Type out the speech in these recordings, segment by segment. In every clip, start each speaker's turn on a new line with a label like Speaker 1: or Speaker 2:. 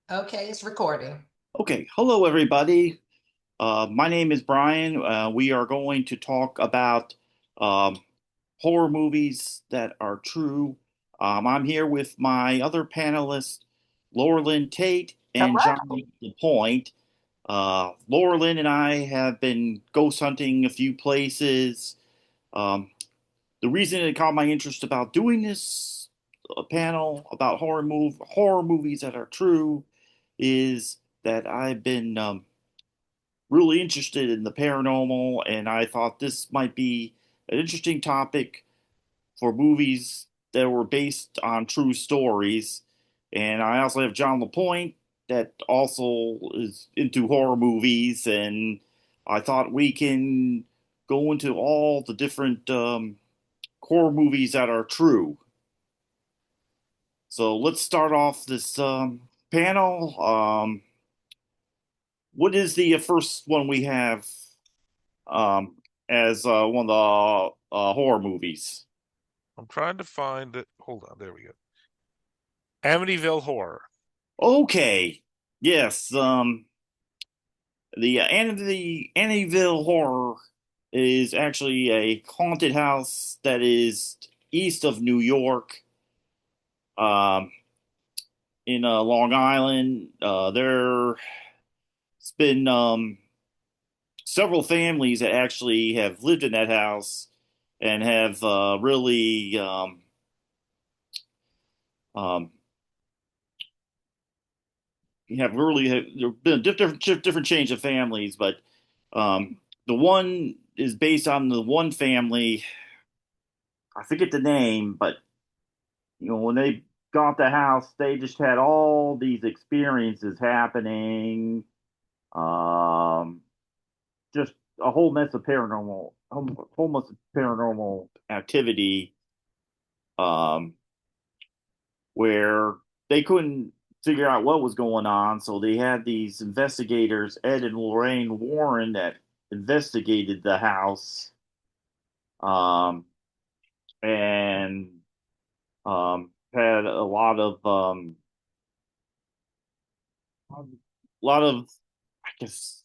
Speaker 1: Okay, it's recording.
Speaker 2: Okay, hello everybody. My name is Brian. We are going to talk about um, horror movies that are true. I'm here with my other panelists, Laurelyn Tate and
Speaker 1: Hello.
Speaker 2: John LaPointe. Laurelyn and I have been ghost hunting a few places. Um, the reason it caught my interest about doing this panel about horror movies that are true is that I've been really interested in the paranormal, and I thought this might be an interesting topic for movies that were based on true stories. And I also have John LaPointe that also is into horror movies, and I thought we can go into all the different horror movies that are true. So let's start off this panel. What is the first one we have um, as one of the horror movies?
Speaker 3: I'm trying to find it. Hold on, there we go. Amityville Horror.
Speaker 2: Okay, yes, the Annieville Horror is actually a haunted house that is east of New York, um, in Long Island. There's been several families that actually have lived in that house and have really um, there have been different change of families, but the one is based on the one family. I forget the name, but when they got the house, they just had all these experiences happening. Um, just a whole mess of whole mess of paranormal activity. Um, where they couldn't figure out what was going on. So they had these investigators, Ed and Lorraine Warren, that investigated the house, um, and had a lot of, I guess,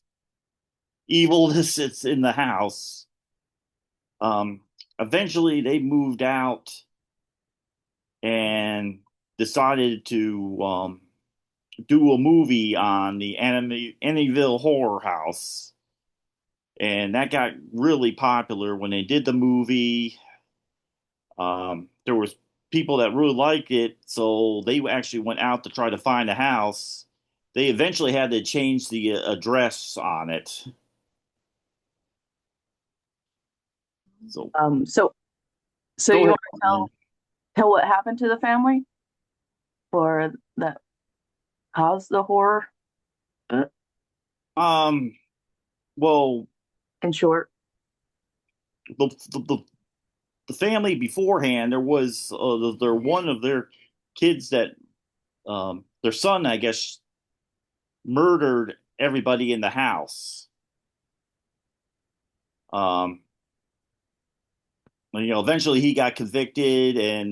Speaker 2: evilness that's in the house. Um, Eventually, they moved out and decided to do a movie on the Amityville Horror House, and that got really popular when they did the movie. There was people that really liked it, so they actually went out to try to find a house. They eventually had to change the address on it. So
Speaker 4: So
Speaker 2: go
Speaker 4: you
Speaker 2: ahead.
Speaker 4: want to tell what happened to the family or that caused the horror, uh,
Speaker 2: Um, well,
Speaker 4: in short?
Speaker 2: the, the the the family beforehand, there was there one of their kids that their son, I guess, murdered everybody in the house. Um, eventually he got convicted and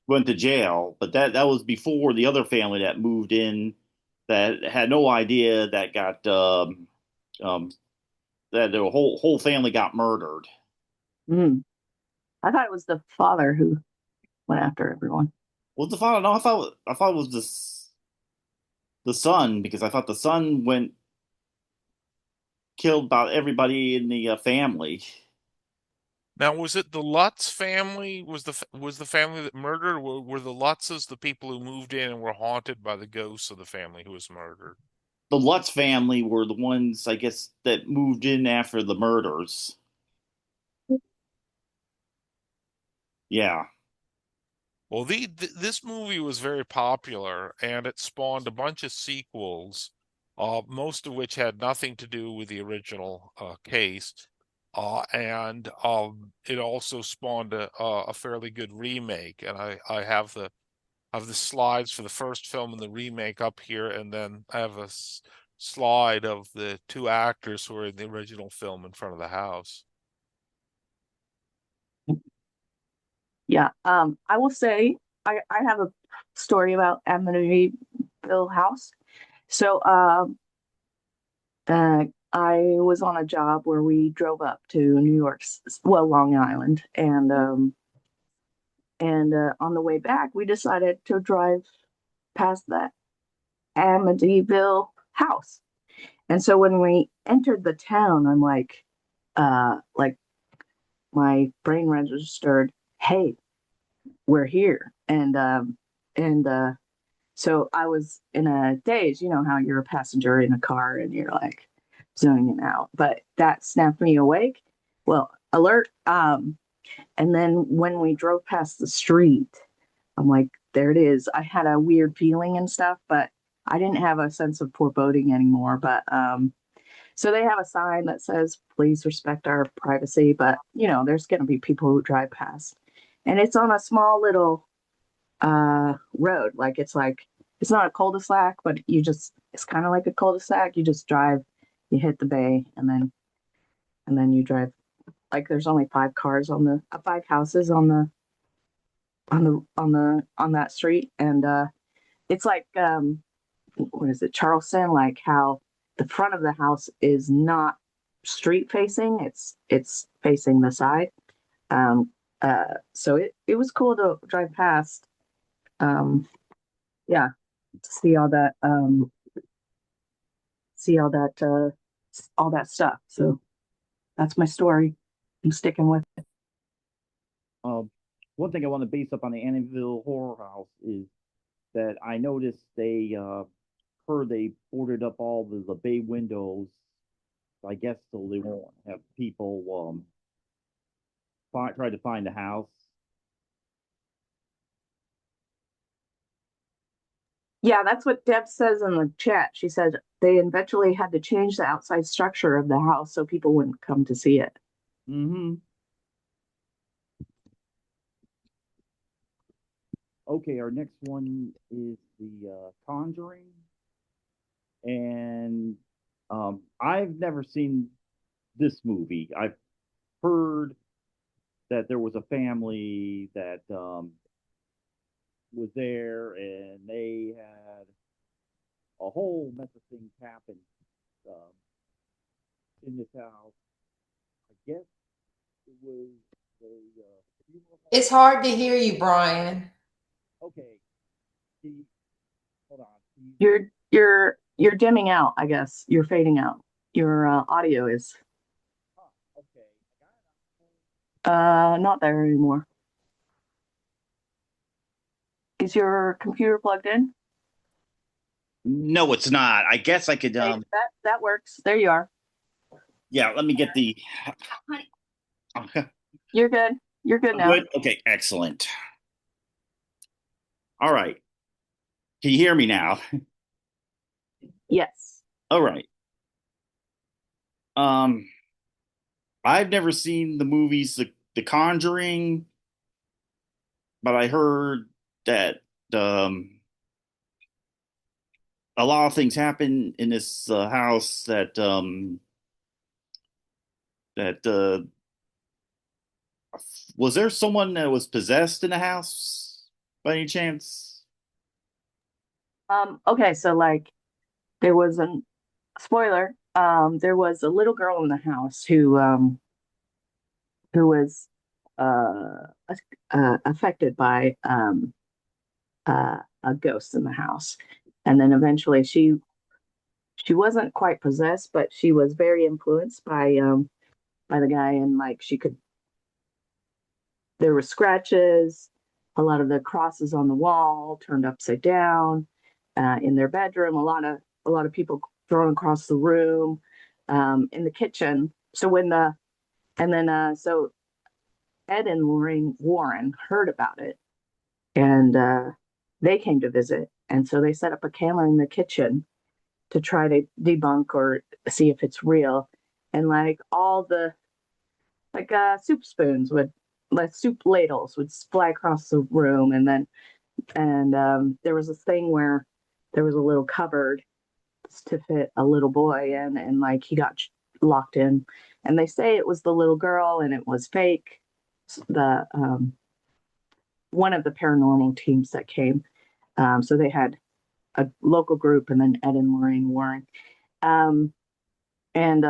Speaker 2: went to jail. But that was before the other family that moved in that had no idea that got um, that the whole family got murdered.
Speaker 4: Mm. I thought it was the father who went after everyone.
Speaker 2: Was the father? No, I thought it was the son because I thought the son went killed about everybody in the family.
Speaker 3: Now, was it the Lutz family? Was the family that murdered? Or were the Lutzes the people who moved in and were haunted by the ghosts of the family who was murdered?
Speaker 2: The Lutz family were the ones, I guess, that moved in after the murders. Yeah.
Speaker 3: Well, this movie was very popular, and it spawned a bunch of sequels, most of which had nothing to do with the original case. And it also spawned a fairly good remake. And I have the slides for the first film and the remake up here, and then I have a slide of the two actors who were in the original film in front of the house.
Speaker 4: Yeah. I will say I have a story about Amityville House. So, I was on a job where we drove up to New York's, well, Long Island, and on the way back, we decided to drive past that Amityville house. And so when we entered the town, I'm like my brain registered, "Hey, we're here," and so I was in a daze. You know how you're a passenger in a car and you're like zoning out, but that snapped me awake. Well, alert. And then when we drove past the street, I'm like, there it is. I had a weird feeling and stuff, but I didn't have a sense of foreboding anymore. But so they have a sign that says, please respect our privacy. But, there's going to be people who drive past. And it's on a small little road. It's not a cul-de-sac, but it's kind of like a cul-de-sac. You just drive, you hit the bay, and then you drive. Like there's only five houses on that street, and it's like what is it, Charleston? Like how the front of the house is not street facing; it's facing the side. Um, so it was cool to drive past. Um, yeah, to see all that stuff. So that's my story. I'm sticking with it.
Speaker 2: Um, One thing I want to base up on the Amityville Horror House is that I noticed they heard they boarded up all the bay windows. I guess so they won't have people try to find the house.
Speaker 4: Yeah, that's what Deb says in the chat. She said they eventually had to change the outside structure of the house so people wouldn't come to see it.
Speaker 2: Mm-hmm. Okay, our next one is the Conjuring, and I've never seen this movie. I've heard that there was a family that was there, and they had a whole mess of things happen um, in this house. I guess it was a funeral
Speaker 1: It's
Speaker 2: home.
Speaker 1: hard to hear you, Brian.
Speaker 2: Okay, see, hold on. See,
Speaker 4: You're dimming out, I guess. You're fading out. Your audio is
Speaker 2: huh, okay, I got
Speaker 4: not there anymore. Is your computer plugged in?
Speaker 2: No, it's not. I guess I could.
Speaker 4: Okay, that works. There you are.
Speaker 2: Yeah, let me get the.
Speaker 4: You're good. You're good
Speaker 2: I'm
Speaker 4: now.
Speaker 2: good. Okay, excellent. All right. Can you hear me now?
Speaker 4: Yes.
Speaker 2: All right. Um, I've never seen the movies The Conjuring, but I heard that um a lot of things happen in this house that was there someone that was possessed in the house by any chance?
Speaker 4: Okay, so like there was a spoiler. There was a little girl in the house who was uh, affected by a ghost in the house, and then eventually she wasn't quite possessed, but she was very influenced by the guy, and like she could. There were scratches, a lot of the crosses on the wall turned upside down, in their bedroom. A lot of people thrown across the room, in the kitchen. So when the and then so Ed and Lorraine Warren heard about it, and they came to visit, and so they set up a camera in the kitchen to try to debunk or see if it's real. And like all the soup spoons would like soup ladles would fly across the room, and there was this thing where there was a little cupboard to fit a little boy in, and like he got locked in, and they say it was the little girl and it was fake. The One of the paranormal teams that came, So they had a local group and then Ed and Lorraine Warren. Um, and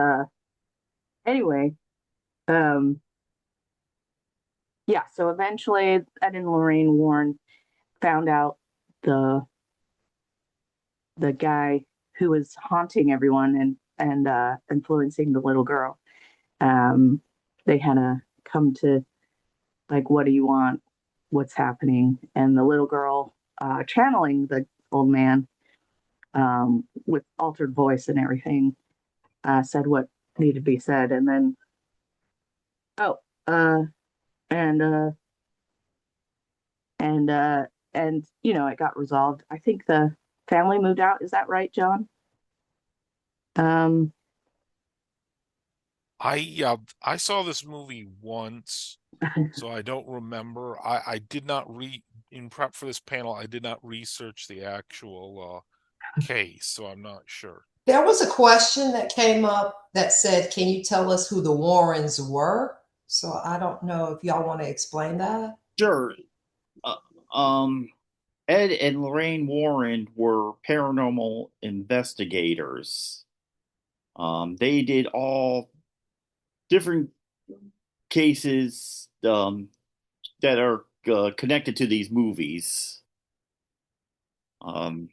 Speaker 4: anyway, um, yeah, so eventually Ed and Lorraine Warren found out the the guy who was haunting everyone and influencing the little girl. Um, they had to come to like, what do you want? What's happening? And the little girl, channeling the old man, with altered voice and everything, said what needed to be said. And then, oh, uh, and and and it got resolved. I think the family moved out. Is that right, John? Um,
Speaker 3: I saw this movie once, so I don't remember. I did not read in prep for this panel. I did not research the actual case, so I'm not sure.
Speaker 1: There was a question that came up that said, can you tell us who the Warrens were? So I don't know if y'all want to explain that.
Speaker 2: Sure. Uh, um, Ed and Lorraine Warren were paranormal investigators. They did all different cases that are connected to these movies. Um,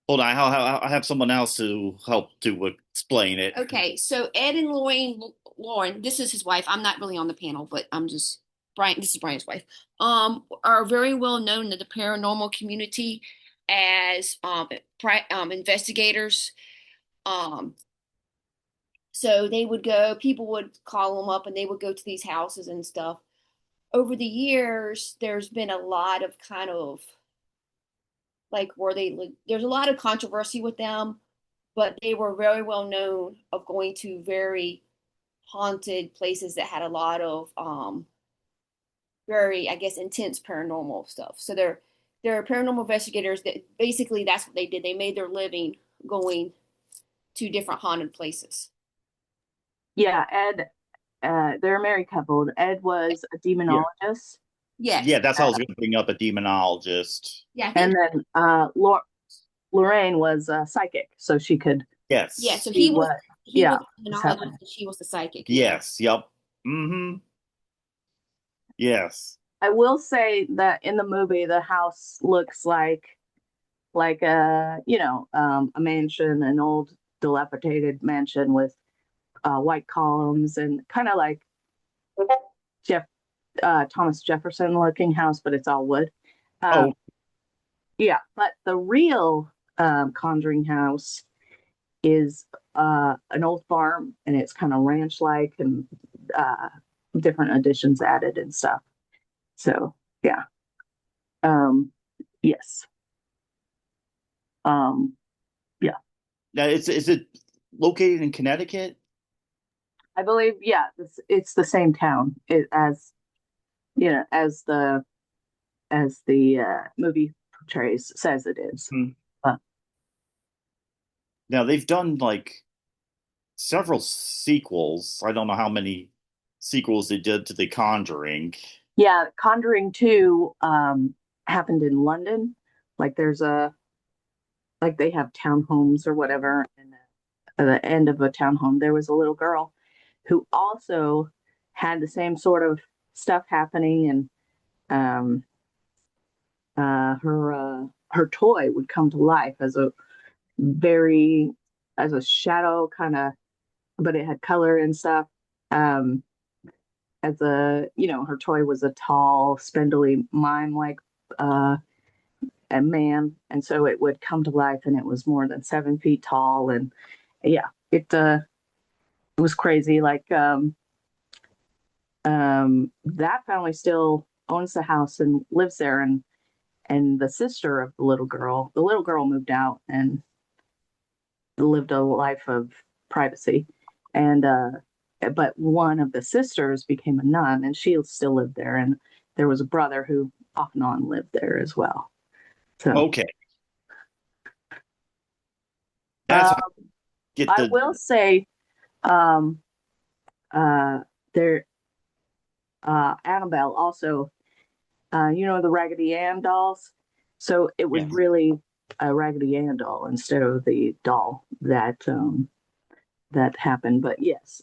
Speaker 2: Hold on, I have someone else to help to explain it.
Speaker 5: Okay, so Ed and Lorraine Lauren, this is his wife. I'm not really on the panel, but I'm just Brian. This is Brian's wife. Are very well known in the paranormal community as investigators. Um, so they would go. People would call them up, and they would go to these houses and stuff. Over the years, there's been a lot of kind of like where there's a lot of controversy with them, but they were very well known of going to very haunted places that had a lot of very, I guess, intense paranormal stuff. So they're paranormal investigators that basically that's what they did. They made their living going to different haunted places.
Speaker 4: yeah, Ed. They're a married couple. Ed was a
Speaker 2: Yeah,
Speaker 4: demonologist,
Speaker 5: Yes.
Speaker 2: yeah, that's how I was going to bring up a demonologist.
Speaker 5: Yeah, I
Speaker 4: and
Speaker 5: think
Speaker 4: then Lorraine was psychic, so she could
Speaker 5: yeah.
Speaker 2: Yes,
Speaker 5: So
Speaker 4: see what,
Speaker 5: he
Speaker 4: yeah,
Speaker 5: was the
Speaker 4: was
Speaker 5: demonologist
Speaker 4: happening.
Speaker 5: and she was the psychic. Yeah.
Speaker 2: yes, yep. Mm-hmm. Yes.
Speaker 4: I will say that in the movie, the house looks like a mansion, an old dilapidated mansion with white columns and kind of like Jeff Thomas Jefferson looking house, but it's all wood. Um,
Speaker 2: Oh,
Speaker 4: yeah, but the real Conjuring house is an old farm, and it's kind of ranch like, and uh, different additions added and stuff. So yeah, um, yes, um, yeah.
Speaker 2: now is it located in Connecticut?
Speaker 4: I believe, yeah, it's the same town as as the movie portrays says it is.
Speaker 2: Hmm.
Speaker 4: But
Speaker 2: Now they've done like several sequels. I don't know how many sequels they did to The Conjuring.
Speaker 4: yeah, Conjuring 2 happened in London. Like there's a like they have townhomes or whatever, and at the end of a townhome there was a little girl who also had the same sort of stuff happening, and um her toy would come to life very as a shadow kind of, but it had color and stuff. Um, as her toy was a tall, spindly mime like uh, a man, and so it would come to life, and it was more than 7 feet tall, and yeah, it was crazy. Like that family still owns the house and lives there, and the sister of the little girl moved out and lived a life of privacy, and but one of the sisters became a nun, and she still lived there, and there was a brother who off and on lived there as well. So
Speaker 2: Okay, that's
Speaker 4: uh,
Speaker 2: how I get
Speaker 4: I
Speaker 2: the.
Speaker 4: will say, um, there Annabelle also, the Raggedy Ann dolls. So it was
Speaker 2: Yes.
Speaker 4: really a Raggedy Ann doll instead of the doll that happened. But yes,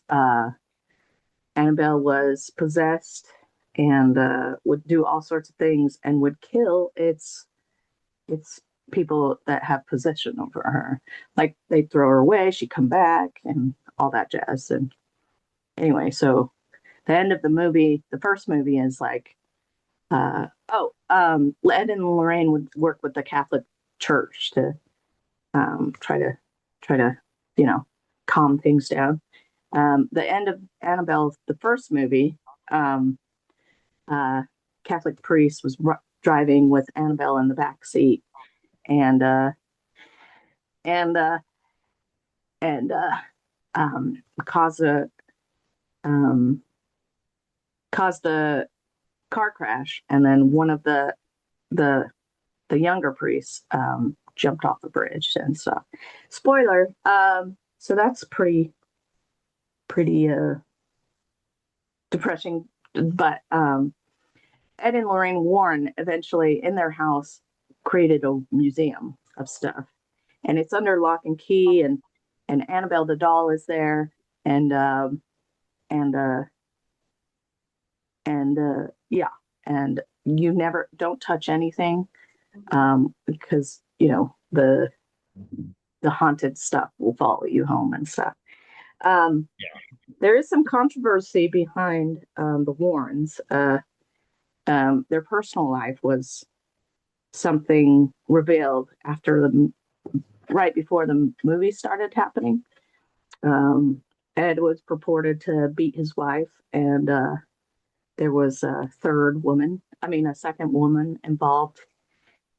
Speaker 4: Annabelle was possessed and would do all sorts of things and would kill its people that have possession over her. Like they'd throw her away, she'd come back, and all that jazz. And anyway, so the end of the movie, the first movie is like, Ed and Lorraine would work with the Catholic Church to try to calm things down. The end of Annabelle, the first movie, um, Catholic priest was driving with Annabelle in the back seat, and and uh, and caused a um, caused a car crash, and then one of the the younger priests jumped off the bridge and stuff. Spoiler. So that's pretty depressing, but Ed and Lorraine Warren eventually in their house created a museum of stuff, and it's under lock and key, and Annabelle the doll is there, and and uh, yeah, and you never don't touch anything because the haunted stuff will follow you home and stuff.
Speaker 2: Yeah.
Speaker 4: There is some controversy behind the Warrens. Their personal life was something revealed right before the movie started happening. Ed was purported to beat his wife, and there was a second woman involved,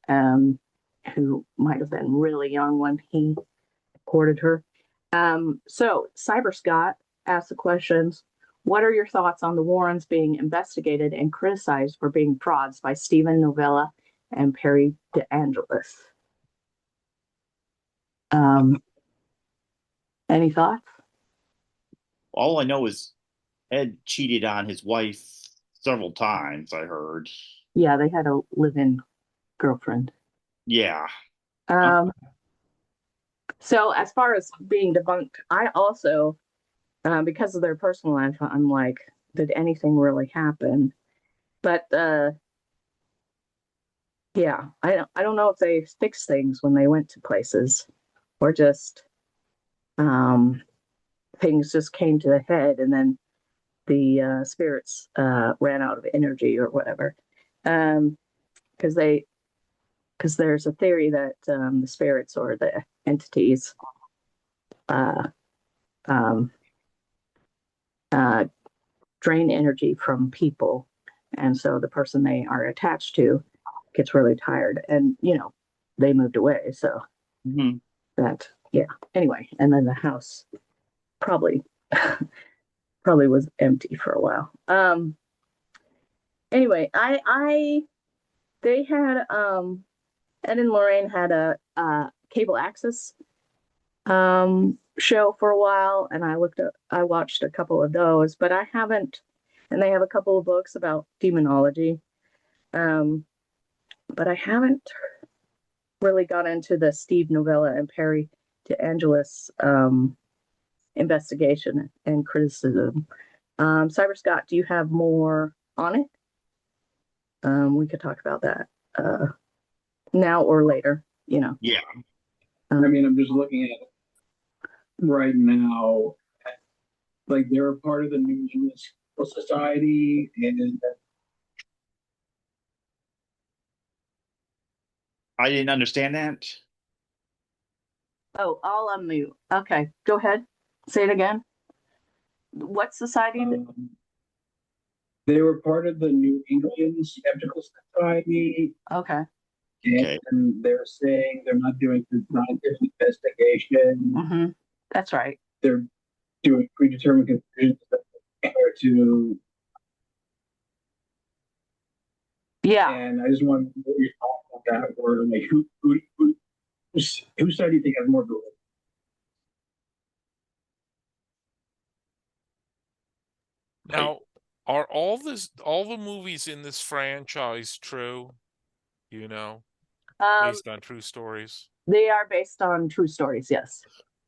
Speaker 4: um, who might have been really young when he courted her. So Cyber Scott asked the questions. What are your thoughts on the Warrens being investigated and criticized for being frauds by Stephen Novella and Perry DeAngelis? Um, any thoughts?
Speaker 2: All I know is Ed cheated on his wife several times, I heard.
Speaker 4: Yeah, they had a live-in girlfriend.
Speaker 2: Yeah.
Speaker 4: Um, so as far as being debunked, I also, because of their personal life, I'm like, did anything really happen? But yeah, I don't know if they fixed things when they went to places, or just um, things just came to a head, and then the spirits ran out of energy or whatever. Because they because there's a theory that the spirits or the entities uh, um, uh, drain energy from people, and so the person they are attached to gets really tired, and they moved away, so
Speaker 2: Mhm.
Speaker 4: that, yeah. Anyway, and then the house probably probably was empty for a while. Anyway, I they had Ed and Lorraine had a cable access show for a while, and I watched a couple of those, but I haven't. And they have a couple of books about demonology, um, but I haven't really got into the Steve Novella and Perry DeAngelis investigation and criticism. Cyber Scott, do you have more on it? We could talk about that now or later.
Speaker 2: Yeah.
Speaker 6: I mean, I'm just looking at it right now. Like they're a part of the New England Society, and
Speaker 2: I didn't understand that.
Speaker 4: Oh, I'll unmute. Okay, go ahead. Say it again. What society?
Speaker 6: they were part of the New England Skeptical Society,
Speaker 4: Okay.
Speaker 2: Okay.
Speaker 6: and they're saying they're not doing the scientific investigation.
Speaker 4: Mm-hmm. That's right.
Speaker 6: They're doing predetermined conclusions compared to.
Speaker 4: Yeah.
Speaker 6: And I just want to know your thoughts on that. Word, like whose side do you think has more validity?
Speaker 3: Now, are all the movies in this franchise true? You know? based on true stories?
Speaker 4: They are based on true stories, yes.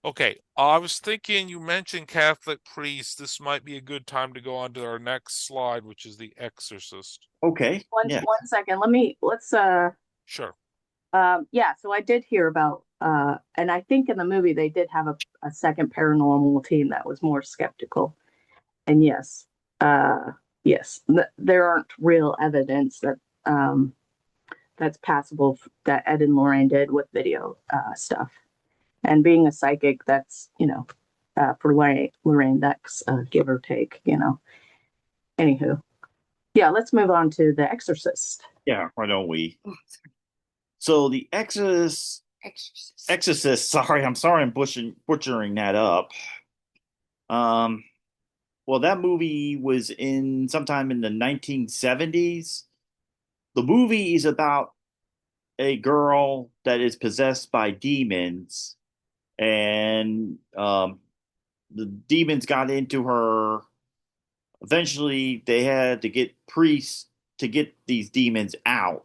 Speaker 3: Okay, I was thinking you mentioned Catholic priests. This might be a good time to go on to our next slide, which is The Exorcist.
Speaker 2: Okay.
Speaker 4: One
Speaker 2: Yeah.
Speaker 4: 1 second. Let's
Speaker 3: Sure.
Speaker 4: yeah, so I did hear about and I think in the movie they did have a second paranormal team that was more skeptical. And yes, yes, there aren't real evidence that that's passable that Ed and Lorraine did with video stuff. And being a psychic, that's, for Lorraine, that's give or take, Anywho, yeah, let's move on to The Exorcist.
Speaker 2: Yeah. Why don't we? So the Exorcist. Sorry, I'm butchering that up. Well, that movie was in sometime in the 1970s. The movie is about a girl that is possessed by demons, and the demons got into her. Eventually, they had to get priests to get these demons out.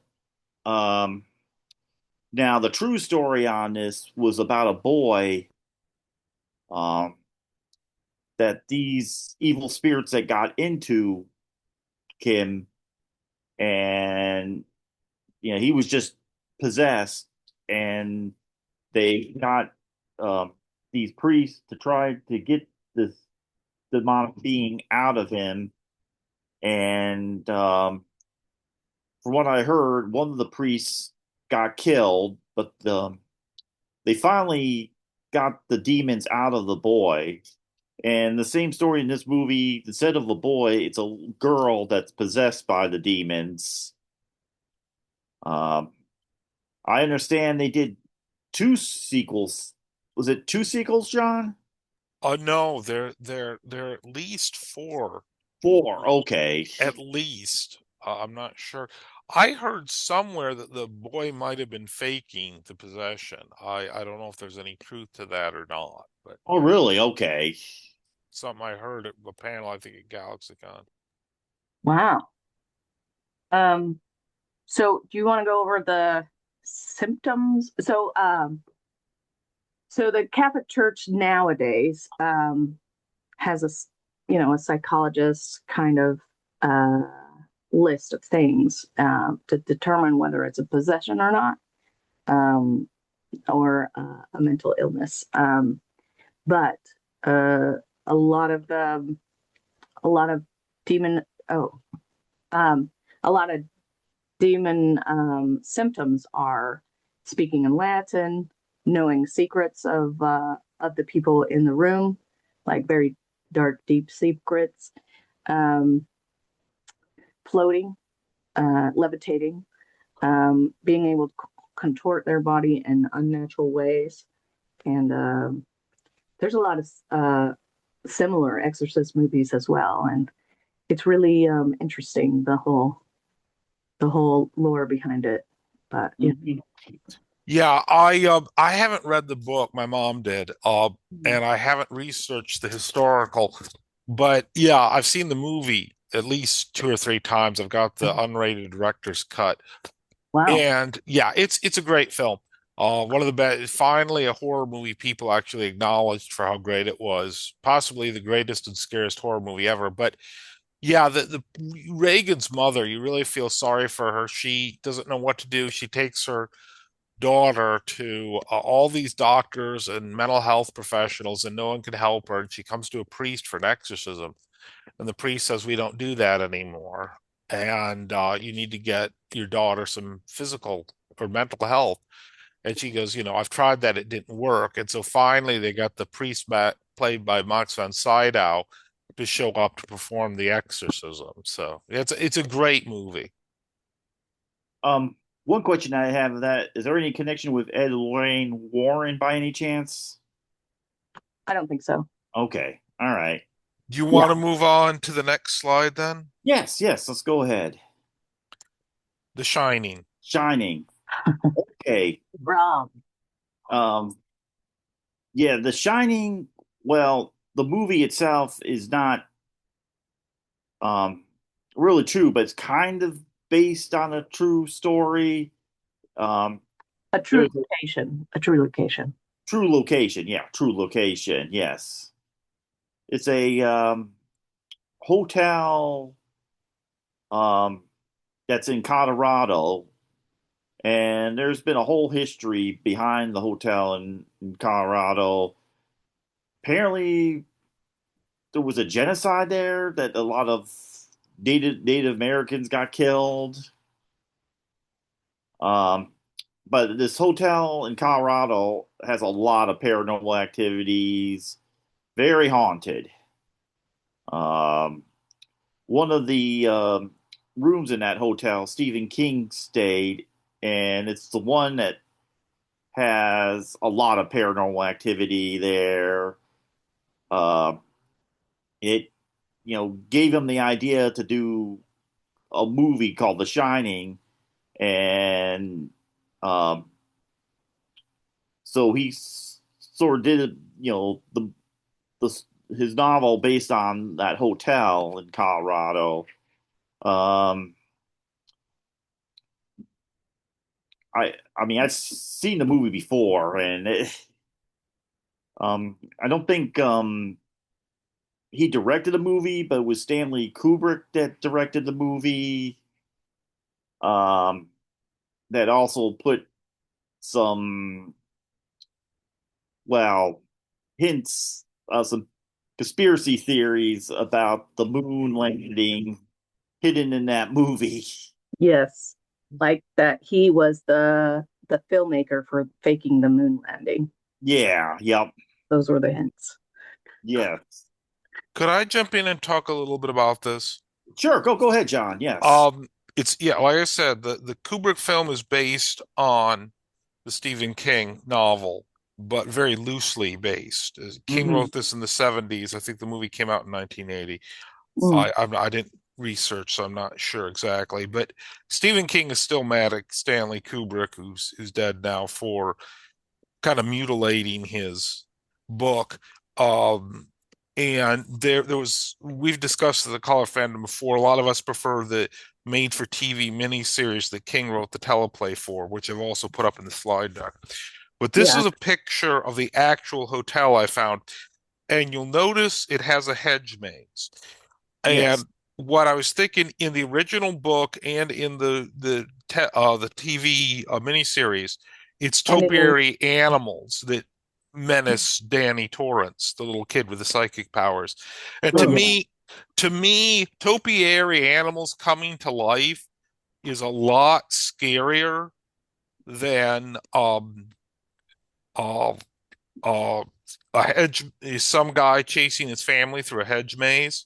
Speaker 2: Um, Now, the true story on this was about a boy um, that these evil spirits that got into him, and he was just possessed, and they got these priests to try to get this demonic being out of him. And from what I heard, one of the priests got killed, but they finally got the demons out of the boy. And the same story in this movie, instead of a boy, it's a girl that's possessed by the demons. Um, I understand they did two sequels. Was it two sequels, John?
Speaker 3: No, there at least four,
Speaker 2: Four. Okay.
Speaker 3: at least. I'm not sure. I heard somewhere that the boy might have been faking the possession. I don't know if there's any truth to that or not, but
Speaker 2: Oh, really? Okay.
Speaker 3: something I heard at a panel, I think at GalaxyCon.
Speaker 4: Wow. So do you want to go over the symptoms? So the Catholic Church nowadays has a psychologist kind of uh, list of things to determine whether it's a possession or not, um, or a mental illness. But a lot of a lot of demon oh a lot of demon symptoms are speaking in Latin, knowing secrets of the people in the room, like very dark, deep secrets, um, floating, levitating, being able to contort their body in unnatural ways, and there's a lot of similar exorcist movies as well, and it's really interesting the whole lore behind it. But
Speaker 3: Yeah, I haven't read the book. My mom did, and I haven't researched the historical. But yeah, I've seen the movie at least two or three times. I've got the unrated director's cut,
Speaker 4: wow,
Speaker 3: and yeah, it's a great film. One of the best. Finally, a horror movie people actually acknowledged for how great it was. Possibly the greatest and scariest horror movie ever. But yeah, the Reagan's mother, you really feel sorry for her. She doesn't know what to do. She takes her daughter to all these doctors and mental health professionals, and no one can help her. And she comes to a priest for an exorcism, and the priest says, "We don't do that anymore, and you need to get your daughter some physical or mental help." And she goes, "I've tried that; it didn't work." And so finally, they got the priest played by Max von Sydow to show up to perform the exorcism. So it's a great movie.
Speaker 2: Um, One question I have of that, is there any connection with Ed and Lorraine Warren by any chance?
Speaker 4: I don't think so.
Speaker 2: Okay. All right.
Speaker 3: Do you want
Speaker 4: Yeah.
Speaker 3: to move on to the next slide then?
Speaker 2: Yes, yes, let's go ahead.
Speaker 3: The Shining.
Speaker 2: Shining. Okay.
Speaker 4: Rob.
Speaker 2: Um, yeah, The Shining, well, the movie itself is not um really true, but it's kind of based on a true story. Um,
Speaker 4: A true
Speaker 2: There's a
Speaker 4: location. A true location.
Speaker 2: true location. Yeah, true location. Yes. It's a hotel um, that's in Colorado, and there's been a whole history behind the hotel in Colorado. Apparently, there was a genocide there that a lot of Native Americans got killed. Um, but this hotel in Colorado has a lot of paranormal activities, very haunted. Um, one of the rooms in that hotel, Stephen King stayed, and it's the one that has a lot of paranormal activity there. Uh, it, gave him the idea to do a movie called The Shining, and um, so he sort of did, the his novel based on that hotel in Colorado. Um, I mean, I've seen the movie before, and I don't think he directed the movie, but it was Stanley Kubrick that directed the movie. Um, that also put some, well, hints, some conspiracy theories about the moon landing hidden in that movie.
Speaker 4: Yes. Like that he was the filmmaker for faking the moon landing.
Speaker 2: Yeah, yep,
Speaker 4: Those were the hints.
Speaker 2: yes.
Speaker 3: Could I jump in and talk a little bit about this?
Speaker 2: Sure, go ahead, John. Yes.
Speaker 3: Um, it's yeah, like I said, the Kubrick film is based on the Stephen King novel, but very loosely based. King
Speaker 2: Hmm.
Speaker 3: wrote this in the 70s. I think the movie came out in 1980.
Speaker 4: Mm.
Speaker 3: I didn't research, so I'm not sure exactly. But Stephen King is still mad at Stanley Kubrick, who's dead now, for kind of mutilating his book. Um, and there was we've discussed the Color of Fandom before. A lot of us prefer the made-for-TV miniseries that King wrote the teleplay for, which I've also put up in the slide deck. But this
Speaker 4: Yeah.
Speaker 3: is a picture of the actual hotel I found, and you'll notice it has a hedge maze.
Speaker 2: Yes.
Speaker 3: And what I was thinking in the original book and in the TV miniseries, it's
Speaker 4: And in
Speaker 3: topiary animals that menace Danny Torrance, the little kid with the psychic powers. And
Speaker 2: Oh
Speaker 3: to
Speaker 2: yeah.
Speaker 3: me, to me, topiary animals coming to life is a lot scarier than uh, uh, a hedge, some guy chasing his family through a hedge maze.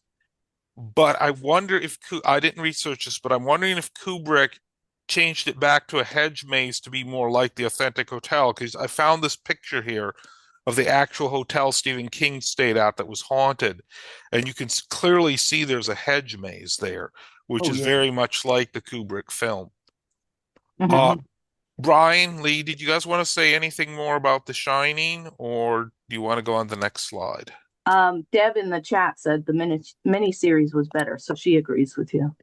Speaker 3: But I wonder if I didn't research this, but I'm wondering if Kubrick changed it back to a hedge maze to be more like the authentic hotel. Because I found this picture here of the actual hotel Stephen King stayed at that was haunted, and you can clearly see there's a hedge maze there, which
Speaker 2: Oh
Speaker 3: is
Speaker 2: yeah.
Speaker 3: very much like the Kubrick film. Uh,
Speaker 4: Mhm.
Speaker 3: Brian, Lee, did you guys want to say anything more about The Shining, or do you want to go on the next slide?
Speaker 4: Deb in the chat said the mini series was better, so she agrees with you.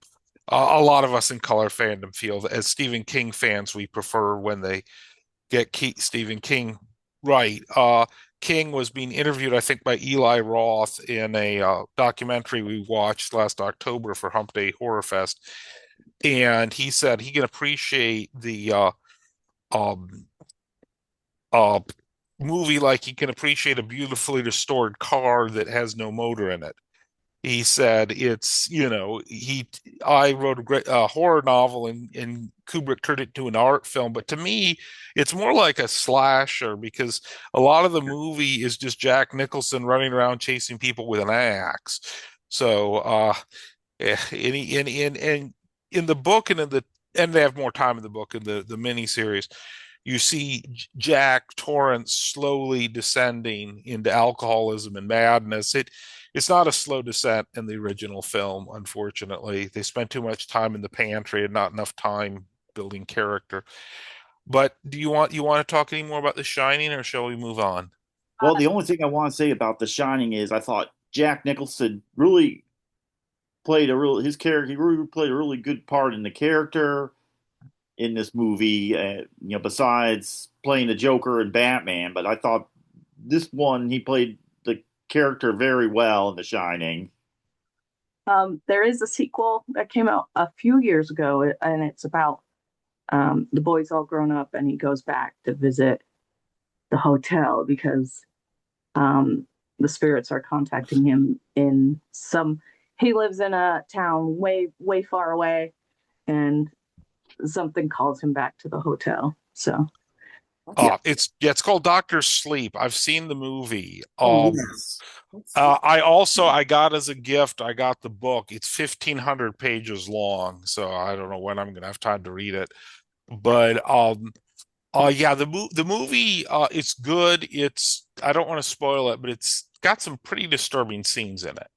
Speaker 3: A lot of us in Color Fandom feel that as Stephen King fans, we prefer when they get Stephen King right. King was being interviewed, I think, by Eli Roth in a documentary we watched last October for Hump Day Horror Fest, and he said he can appreciate the um, uh, movie like he can appreciate a beautifully restored car that has no motor in it. He said it's, I wrote a great horror novel, and Kubrick turned it into an art film, but to me it's more like a slasher because a lot of the movie is just Jack Nicholson running around chasing people with an axe. So in the book and they have more time in the book in the mini series, you see Jack Torrance slowly descending into alcoholism and madness. It's not a slow descent in the original film, unfortunately. They spent too much time in the pantry and not enough time building character. But do you want to talk any more about The Shining, or shall we move on?
Speaker 2: Well, the only thing I want to say about The Shining is I thought Jack Nicholson really played a real his character. He really played a really good part in the character. in this movie, besides playing the Joker and Batman. But I thought this one, he played the character very well in The Shining.
Speaker 4: There is a sequel that came out a few years ago, and it's about the boy's all grown up, and he goes back to visit the hotel because the spirits are contacting him in some. He lives in a town way, way far away, and something calls him back to the hotel. So, yeah.
Speaker 3: It's called Doctor Sleep. I've seen the movie.
Speaker 2: Oh, yes.
Speaker 3: I got as a gift, I got the book. It's 1,500 pages long, so I don't know when I'm gonna have time to read it. But yeah, the movie it's good. I don't want to spoil it, but it's got some pretty disturbing scenes in it.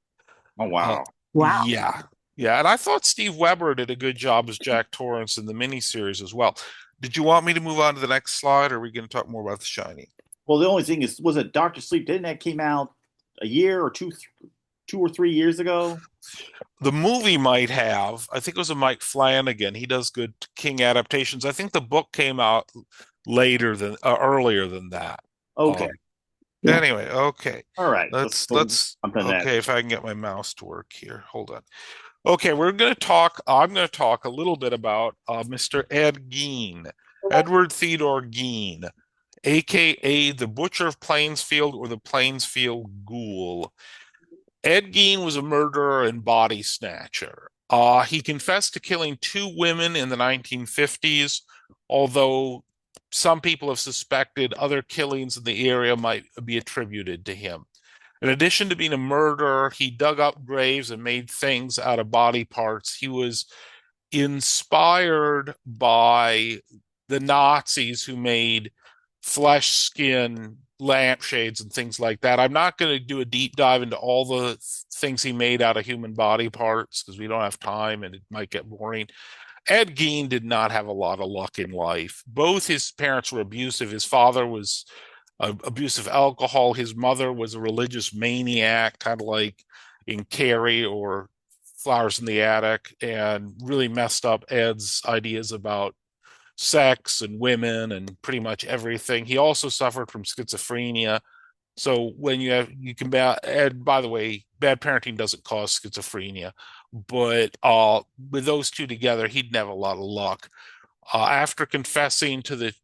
Speaker 2: Oh, wow.
Speaker 4: Wow.
Speaker 3: Yeah. Yeah, and I thought Steve Weber did a good job as Jack Torrance in the miniseries as well. Did you want me to move on to the next slide, or are we going to talk more about The Shining?
Speaker 2: Well, the only thing is, was it Doctor Sleep? Didn't that came out a year or 2 or 3 years ago?
Speaker 3: The movie might have. I think it was a Mike Flanagan. He does good King adaptations. I think the book came out earlier than that.
Speaker 2: Okay.
Speaker 4: Yeah.
Speaker 3: Anyway, okay.
Speaker 2: All right.
Speaker 3: Let's
Speaker 2: jump into that.
Speaker 3: okay, if I can get my mouse to work here. Hold on. Okay, I'm going to talk a little bit about Mr. Ed Gein, Edward Theodore Gein, aka the Butcher of Plainsfield or the Plainsfield Ghoul. Ed Gein was a murderer and body snatcher. He confessed to killing 2 women in the 1950s, although some people have suspected other killings in the area might be attributed to him. In addition to being a murderer, he dug up graves and made things out of body parts. He was inspired by the Nazis who made flesh skin lampshades and things like that. I'm not going to do a deep dive into all the things he made out of human body parts because we don't have time and it might get boring. Ed Gein did not have a lot of luck in life. Both his parents were abusive. His father was abusive alcohol. His mother was a religious maniac, kind of like in Carrie or Flowers in the Attic, and really messed up Ed's ideas about sex and women and pretty much everything. He also suffered from schizophrenia. So when you can Ed, by the way, bad parenting doesn't cause schizophrenia, but with those two together, he didn't have a lot of luck. After confessing to the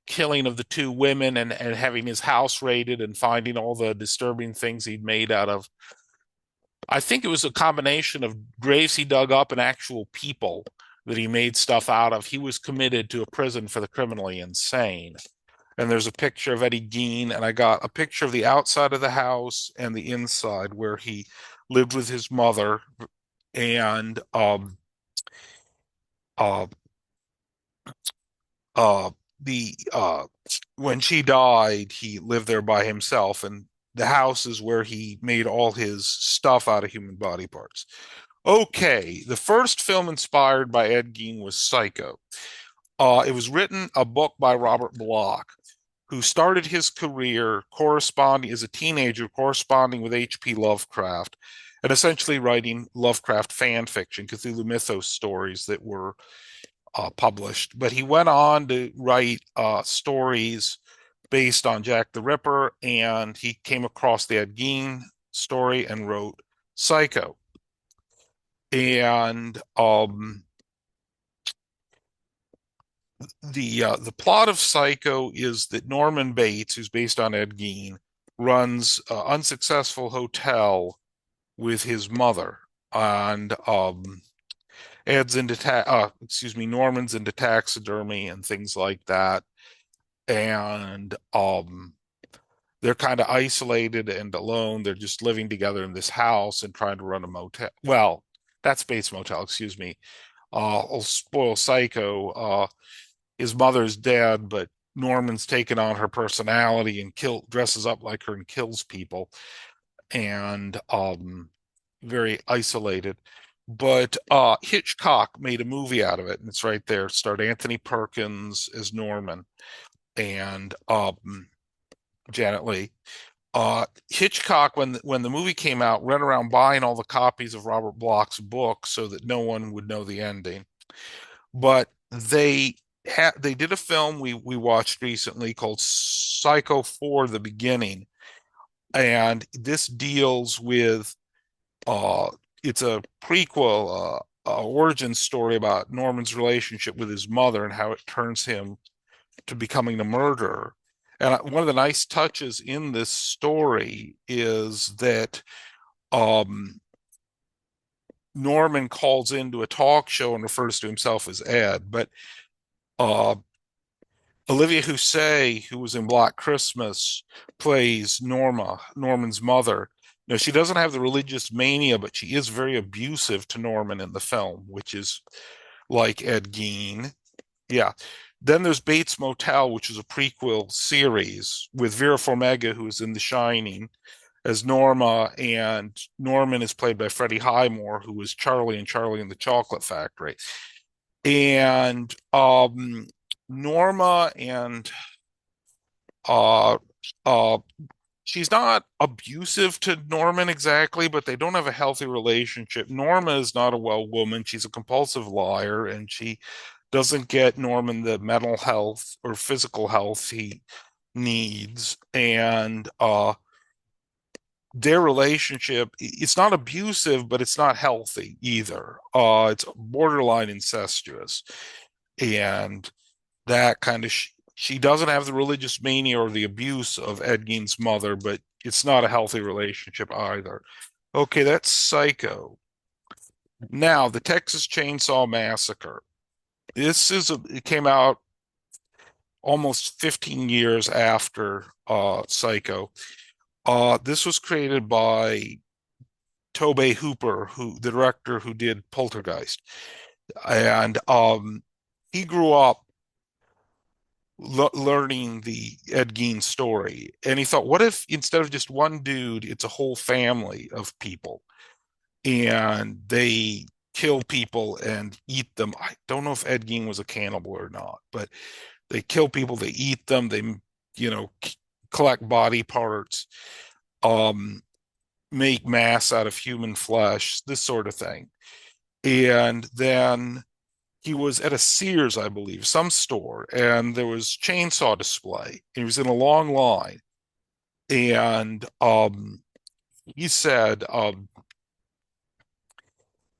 Speaker 3: killing of the 2 women and having his house raided and finding all the disturbing things he'd made out of, I think it was a combination of graves he dug up and actual people that he made stuff out of, he was committed to a prison for the criminally insane. And there's a picture of Eddie Gein, and I got a picture of the outside of the house and the inside where he lived with his mother. And when she died, he lived there by himself, and the house is where he made all his stuff out of human body parts. Okay, the first film inspired by Ed Gein was Psycho. It was a book by Robert Bloch, who started his career corresponding as a teenager, corresponding with H.P. Lovecraft, and essentially writing Lovecraft fan fiction, Cthulhu Mythos stories that were published. But he went on to write stories based on Jack the Ripper, and he came across the Ed Gein story and wrote Psycho. And the plot of Psycho is that Norman Bates, who's based on Ed Gein, runs an unsuccessful hotel with his mother, and Norman's into taxidermy and things like that, and they're kind of isolated and alone. They're just living together in this house and trying to run a motel. Well, that's Bates Motel, excuse me. I'll spoil Psycho. His mother's dead, but Norman's taken on her personality and dresses up like her and kills people, and very isolated. But Hitchcock made a movie out of it, and it's right there. It starred Anthony Perkins as Norman and Janet Leigh. Hitchcock, when the movie came out, ran around buying all the copies of Robert Bloch's book so that no one would know the ending. But they did a film we watched recently called Psycho 4: The Beginning, and this deals with it's a prequel, origin story about Norman's relationship with his mother and how it turns him to becoming a murderer. And one of the nice touches in this story is that Norman calls into a talk show and refers to himself as Ed, but uh, Olivia Hussey, who was in Black Christmas, plays Norman's mother. Now, she doesn't have the religious mania, but she is very abusive to Norman in the film, which is like Ed Gein. Yeah. Then there's Bates Motel, which is a prequel series with Vera Farmiga, who is in The Shining, as Norma, and Norman is played by Freddie Highmore, who was Charlie in Charlie and the Chocolate Factory. And Norma and uh uh she's not abusive to Norman exactly, but they don't have a healthy relationship. Norma is not a well woman. She's a compulsive liar, and she doesn't get Norman the mental health or physical health he needs. And their relationship, it's not abusive, but it's not healthy either. It's borderline incestuous. And that kind of she doesn't have the religious mania or the abuse of Ed Gein's mother, but it's not a healthy relationship either. Okay, that's Psycho. Now, the Texas Chainsaw Massacre. It came out almost 15 years after Psycho. This was created by Tobe Hooper, the director who did Poltergeist, and he grew up learning the Ed Gein story, and he thought, what if instead of just one dude, it's a whole family of people, and they kill people and eat them. I don't know if Ed Gein was a cannibal or not, but they kill people, they eat them, they collect body parts, make mass out of human flesh, this sort of thing. And then he was at a Sears, I believe, some store, and there was chainsaw display. He was in a long line, and he said, uh,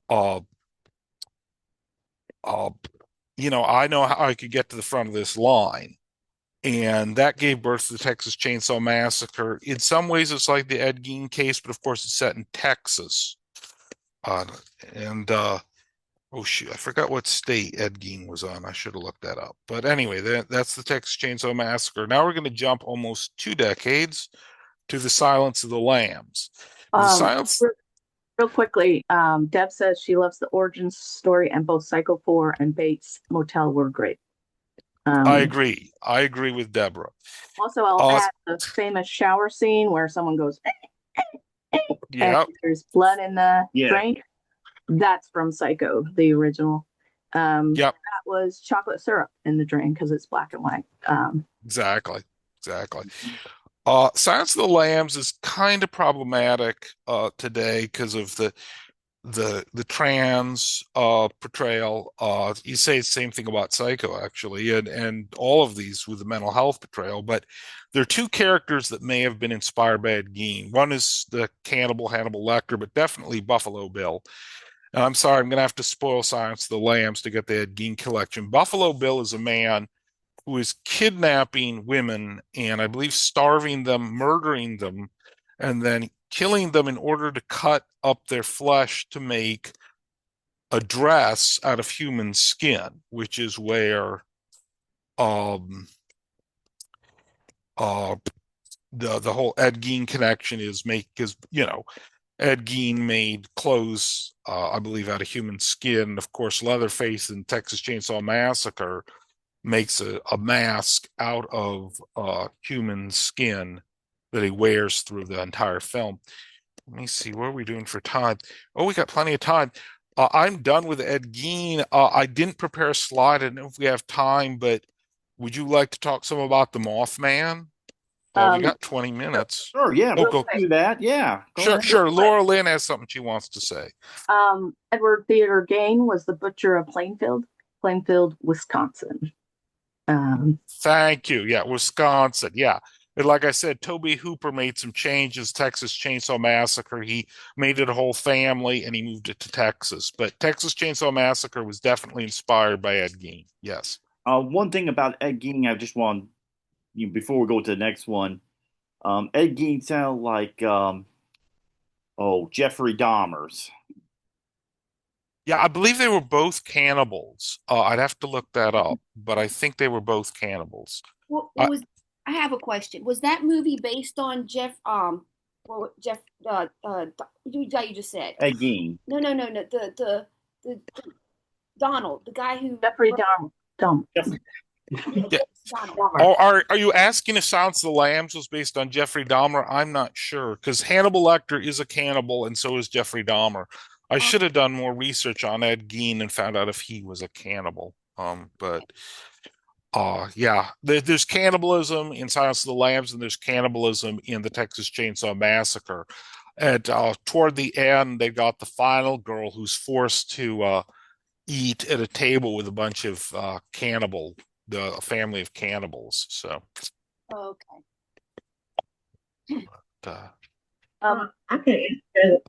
Speaker 3: I know how I could get to the front of this line. And that gave birth to the Texas Chainsaw Massacre. In some ways, it's like the Ed Gein case, but of course, it's set in Texas. And oh shoot, I forgot what state Ed Gein was on. I should have looked that up. But anyway, that's the Texas Chainsaw Massacre. Now we're going to jump almost 2 decades to The Silence of the Lambs. The Silence.
Speaker 4: Real quickly, Deb says she loves the origin story, and both Psycho 4 and Bates Motel were great.
Speaker 3: I agree. I agree with Deborah.
Speaker 4: Also, I'll add the famous shower scene where someone goes,
Speaker 3: yeah,
Speaker 4: there's blood in the drain. That's from Psycho, the original. That was chocolate syrup in the drain because it's black and white.
Speaker 3: Exactly. Silence of the Lambs is kind of problematic today because of the trans portrayal. You say the same thing about Psycho, actually, and all of these with the mental health portrayal. But there are two characters that may have been inspired by Ed Gein. One is the cannibal Hannibal Lecter, but definitely Buffalo Bill. And I'm sorry, I'm going to have to spoil Silence of the Lambs to get the Ed Gein collection. Buffalo Bill is a man who is kidnapping women and I believe starving them, murdering them, and then killing them in order to cut up their flesh to make a dress out of human skin, which is where the whole Ed Gein connection is Ed Gein made clothes, I believe, out of human skin. Of course, Leatherface in Texas Chainsaw Massacre makes a mask out of human skin that he wears through the entire film. Let me see, what are we doing for time? Oh, we got plenty of time. I'm done with Ed Gein. I didn't prepare a slide. I don't know if we have time, but would you like to talk some about the Mothman? We got 20 minutes.
Speaker 2: Sure, yeah,
Speaker 3: we'll
Speaker 2: do that. Yeah.
Speaker 3: Sure. Laura Lynn has something she wants to say.
Speaker 4: Edward Theodore Gain was the butcher of Plainfield. Plainfield, Wisconsin.
Speaker 3: Thank you. Yeah, Wisconsin. Yeah. And like I said, Toby Hooper made some changes. Texas Chainsaw Massacre, he made it a whole family and he moved it to Texas. But Texas Chainsaw Massacre was definitely inspired by Ed Gein. Yes.
Speaker 2: One thing about Ed Gein, I just want before we go to the next one. Ed Gein sounded like Jeffrey Dahmer's.
Speaker 3: Yeah, I believe they were both cannibals. I'd have to look that up, but I think they were both cannibals.
Speaker 5: What
Speaker 3: Uh,
Speaker 5: was I have a question. Was that movie based on Jeff Jeff you just said?
Speaker 2: Ed Gein.
Speaker 5: No. The Donald, the guy who
Speaker 4: Jeffrey Dahmer.
Speaker 3: Yeah.
Speaker 5: Donald.
Speaker 3: Oh, are you asking if Silence of the Lambs was based on Jeffrey Dahmer? I'm not sure because Hannibal Lecter is a cannibal and so is Jeffrey Dahmer. I should have done more research on Ed Gein and found out if he was a cannibal. But yeah, there's cannibalism in Silence of the Lambs and there's cannibalism in the Texas Chainsaw Massacre. And toward the end, they got the final girl who's forced to eat at a table with a bunch of the family of cannibals. So,
Speaker 5: Okay.
Speaker 7: I can answer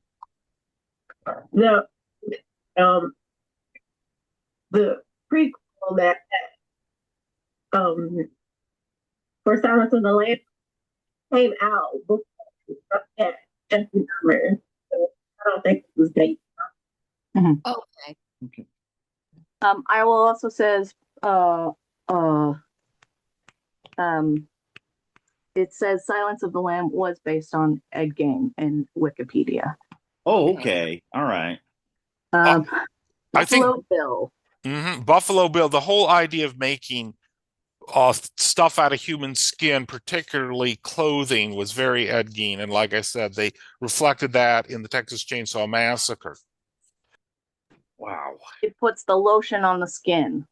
Speaker 7: the prequel that for Silence of the Lambs came out before that Jeffrey Dahmer. So I don't think it was dated.
Speaker 5: Okay.
Speaker 2: Okay.
Speaker 4: I will also says it says Silence of the Lamb was based on Ed Gein in Wikipedia.
Speaker 2: Oh, okay. All right.
Speaker 3: I think
Speaker 4: Buffalo Bill.
Speaker 3: Buffalo Bill, the whole idea of making stuff out of human skin, particularly clothing, was very Ed Gein. And like I said, they reflected that in the Texas Chainsaw Massacre.
Speaker 2: Wow.
Speaker 4: It puts the lotion on the skin.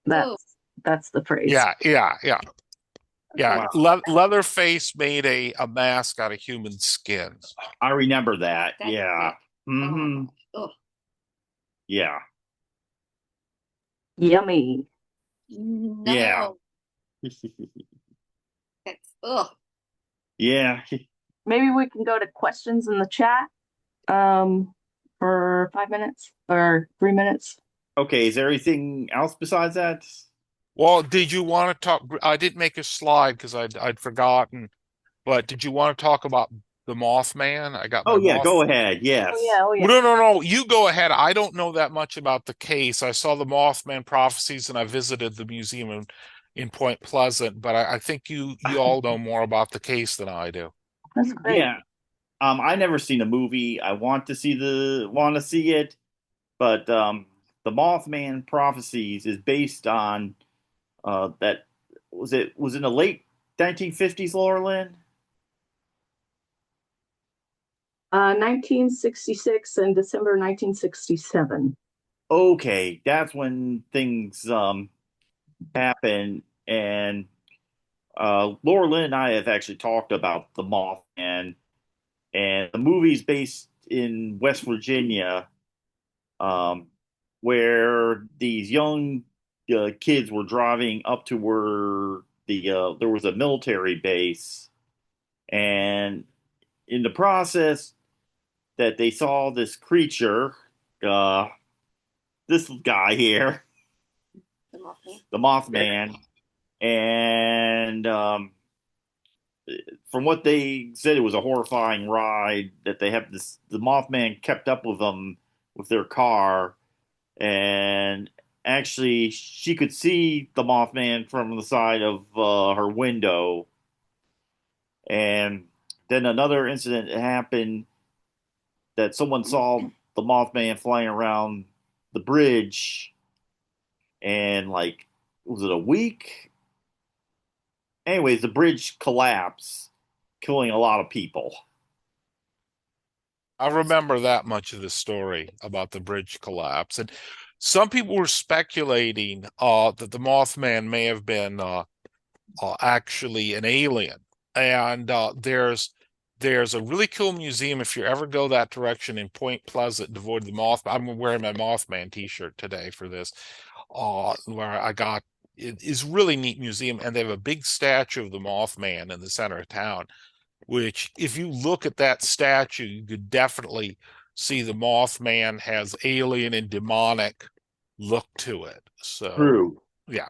Speaker 4: That's the phrase.
Speaker 3: Yeah.
Speaker 2: Wow.
Speaker 3: Leatherface made a mask out of human skin.
Speaker 2: I remember that.
Speaker 5: That's
Speaker 2: Yeah. Mm-hmm. Yeah.
Speaker 4: Yummy.
Speaker 5: No.
Speaker 2: Yeah.
Speaker 5: That's
Speaker 2: Yeah.
Speaker 4: Maybe we can go to questions in the chat for 5 minutes or 3 minutes.
Speaker 2: Okay. Is there anything else besides that?
Speaker 3: Well, did you want to talk? I didn't make a slide because I'd forgotten. But did you want to talk about the Mothman? I got my
Speaker 2: Oh yeah.
Speaker 3: Moth.
Speaker 2: Go ahead. Yes.
Speaker 4: Oh yeah.
Speaker 3: Well, no. You go ahead. I don't know that much about the case. I saw the Mothman prophecies and I visited the museum in Point Pleasant, but I think you all know more about the case than I do.
Speaker 4: That's great.
Speaker 2: Yeah. I never seen the movie. I want to see it, but the Mothman prophecies is based on that was in the late 1950s, Laura Lynn?
Speaker 4: 1966 and December 1967.
Speaker 2: Okay, that's when things happen, and Laura Lynn and I have actually talked about the Mothman, and the movie's based in West Virginia, where these young kids were driving up to where there was a military base, and in the process that they saw this creature, this guy here, the Mothman, and from what they said, it was a horrifying ride that they have the Mothman kept up with them with their car, and actually she could see the Mothman from the side of her window. And then another incident happened that someone saw the Mothman flying around the bridge, and like, was it a week? Anyways, the bridge collapsed, killing a lot of people.
Speaker 3: I remember that much of the story about the bridge collapse. And some people were speculating that the Mothman may have been actually an alien. And there's a really cool museum if you ever go that direction in Point Pleasant, devoid of the Mothman. I'm wearing my Mothman t-shirt today for this. where I got it is really neat museum, and they have a big statue of the Mothman in the center of town, which if you look at that statue, you could definitely see the Mothman has alien and demonic look to it. So
Speaker 2: True.
Speaker 3: yeah.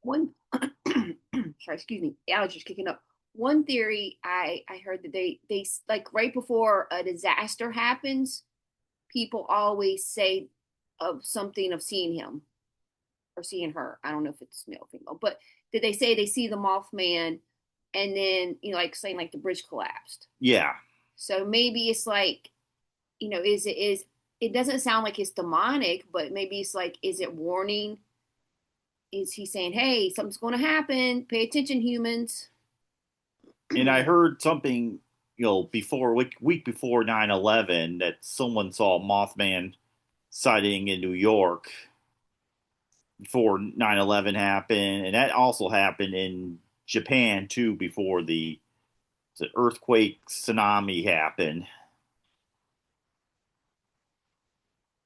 Speaker 5: One, sorry, excuse me, allergies kicking up. One theory I heard that they like right before a disaster happens, people always say of something of seeing him or seeing her. I don't know if it's male or female, but did they say they see the Mothman and then like saying like the bridge collapsed?
Speaker 2: Yeah.
Speaker 5: So maybe it's like, is it doesn't sound like it's demonic, but maybe it's like, is it warning? Is he saying, hey, something's going to happen? Pay attention, humans.
Speaker 2: And I heard something, before week before 9/11 that someone saw a Mothman sighting in New York before 9/11 happened, and that also happened in Japan too before the earthquake tsunami happened.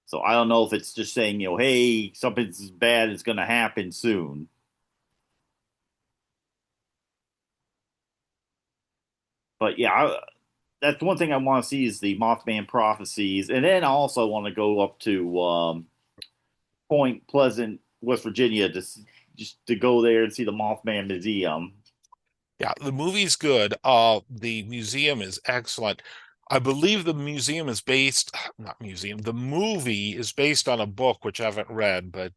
Speaker 2: So I don't know if it's just saying, hey, something bad is going to happen soon. But yeah, that's one thing I want to see is the Mothman prophecies, and then I also want to go up to Point Pleasant, West Virginia, just to go there and see the Mothman Museum.
Speaker 3: Yeah, the movie's good. The museum is excellent. I believe the museum is based, not museum, the movie is based on a book, which I haven't read, but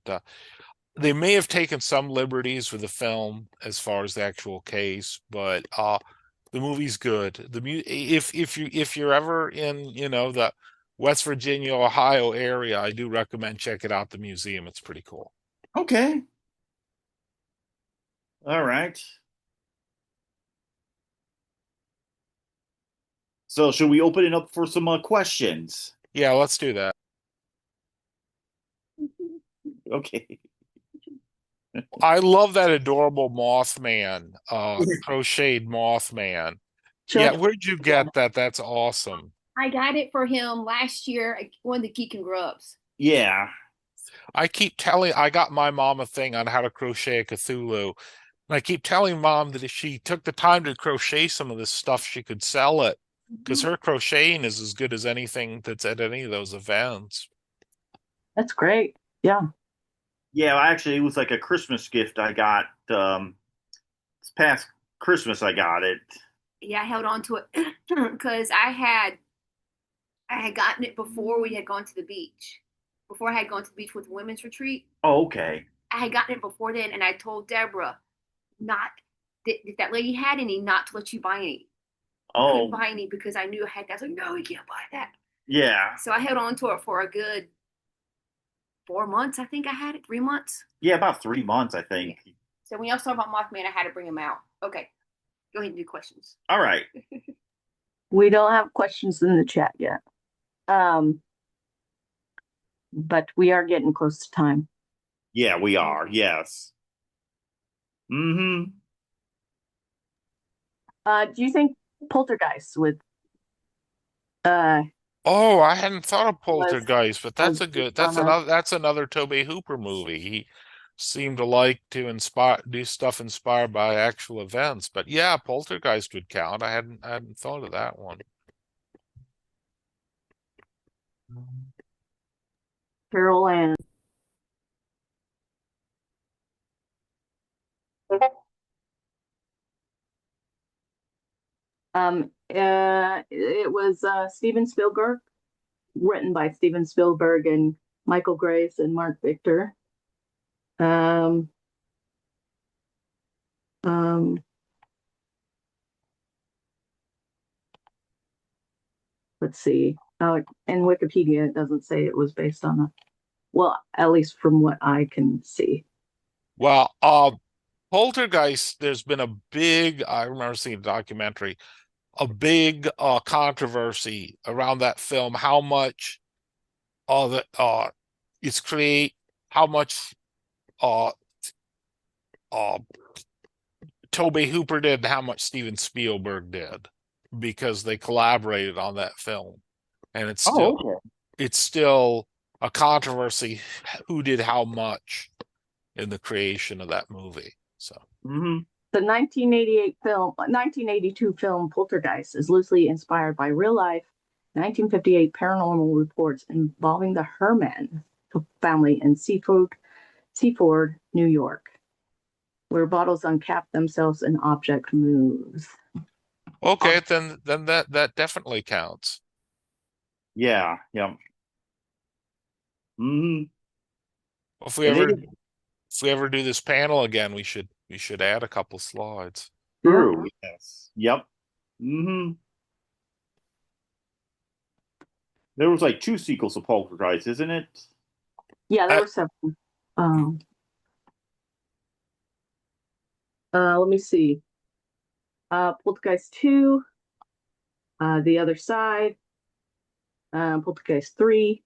Speaker 3: they may have taken some liberties with the film as far as the actual case, but the movie's good. If you're ever in, the West Virginia, Ohio area, I do recommend checking out the museum. It's pretty cool.
Speaker 2: Okay. All right. So should we open it up for some questions?
Speaker 3: Yeah, let's do that.
Speaker 2: Okay.
Speaker 3: I love that adorable Mothman, crocheted Mothman. Yeah, where'd you get that? That's awesome.
Speaker 5: I got it for him last year at one of the Geek and Grubs.
Speaker 2: Yeah.
Speaker 3: I got my mom a thing on how to crochet a Cthulhu. And I keep telling mom that if she took the time to crochet some of this stuff, she could sell it because her crocheting is as good as anything that's at any of those events.
Speaker 4: That's great. Yeah.
Speaker 2: Yeah, actually, it was like a Christmas gift I got. This past Christmas, I got it.
Speaker 5: Yeah, I held on to it because I had gotten it before we had gone to the beach. Before I had gone to the beach with the women's retreat.
Speaker 2: Oh, okay.
Speaker 5: I had gotten it before then, and I told Deborah not if that lady had any, not to let you buy any. I couldn't buy any because I knew I had that. I was like, no, we can't buy that.
Speaker 2: Yeah.
Speaker 5: So I held on to it for a good 4 months. I think I had it 3 months.
Speaker 2: Yeah, about 3 months, I think.
Speaker 5: Yeah. So when y'all talk about Mothman, I had to bring him out. Okay, go ahead and do questions.
Speaker 2: All right.
Speaker 4: We don't have questions in the chat yet. But we are getting close to time.
Speaker 2: Yeah, we are. Yes. Mm-hmm.
Speaker 4: Do you think Poltergeist would
Speaker 3: Oh, I hadn't thought of Poltergeist, but that's another Tobe Hooper movie. He seemed to like to do stuff inspired by actual events. But yeah, Poltergeist would count. I hadn't thought of that one.
Speaker 4: Carol Ann? It was Steven Spielberg, written by Steven Spielberg and Michael Grace and Mark Victor. Let's see. In Wikipedia, it doesn't say it was based on well, at least from what I can see.
Speaker 3: Well, Poltergeist, there's been I remember seeing a documentary, a big controversy around that film, how much it's create, how much Tobe Hooper did and how much Steven Spielberg did, because they collaborated on that film. And it's still a controversy who did how much in the creation of that movie. So
Speaker 4: The 1982 film Poltergeist is loosely inspired by real life 1958 paranormal reports involving the Herman family in Seaford, New York, where bottles uncap themselves and object moves.
Speaker 3: okay, then that definitely counts.
Speaker 2: Yeah, yeah. Mm-hmm.
Speaker 3: If we ever do this panel again, we should add a couple slides.
Speaker 2: True. Yes. Yep. Mm-hmm. There was like 2 sequels of Poltergeist, isn't it?
Speaker 4: Yeah, there were several. Let me see. Poltergeist 2, The Other Side, Poltergeist 3,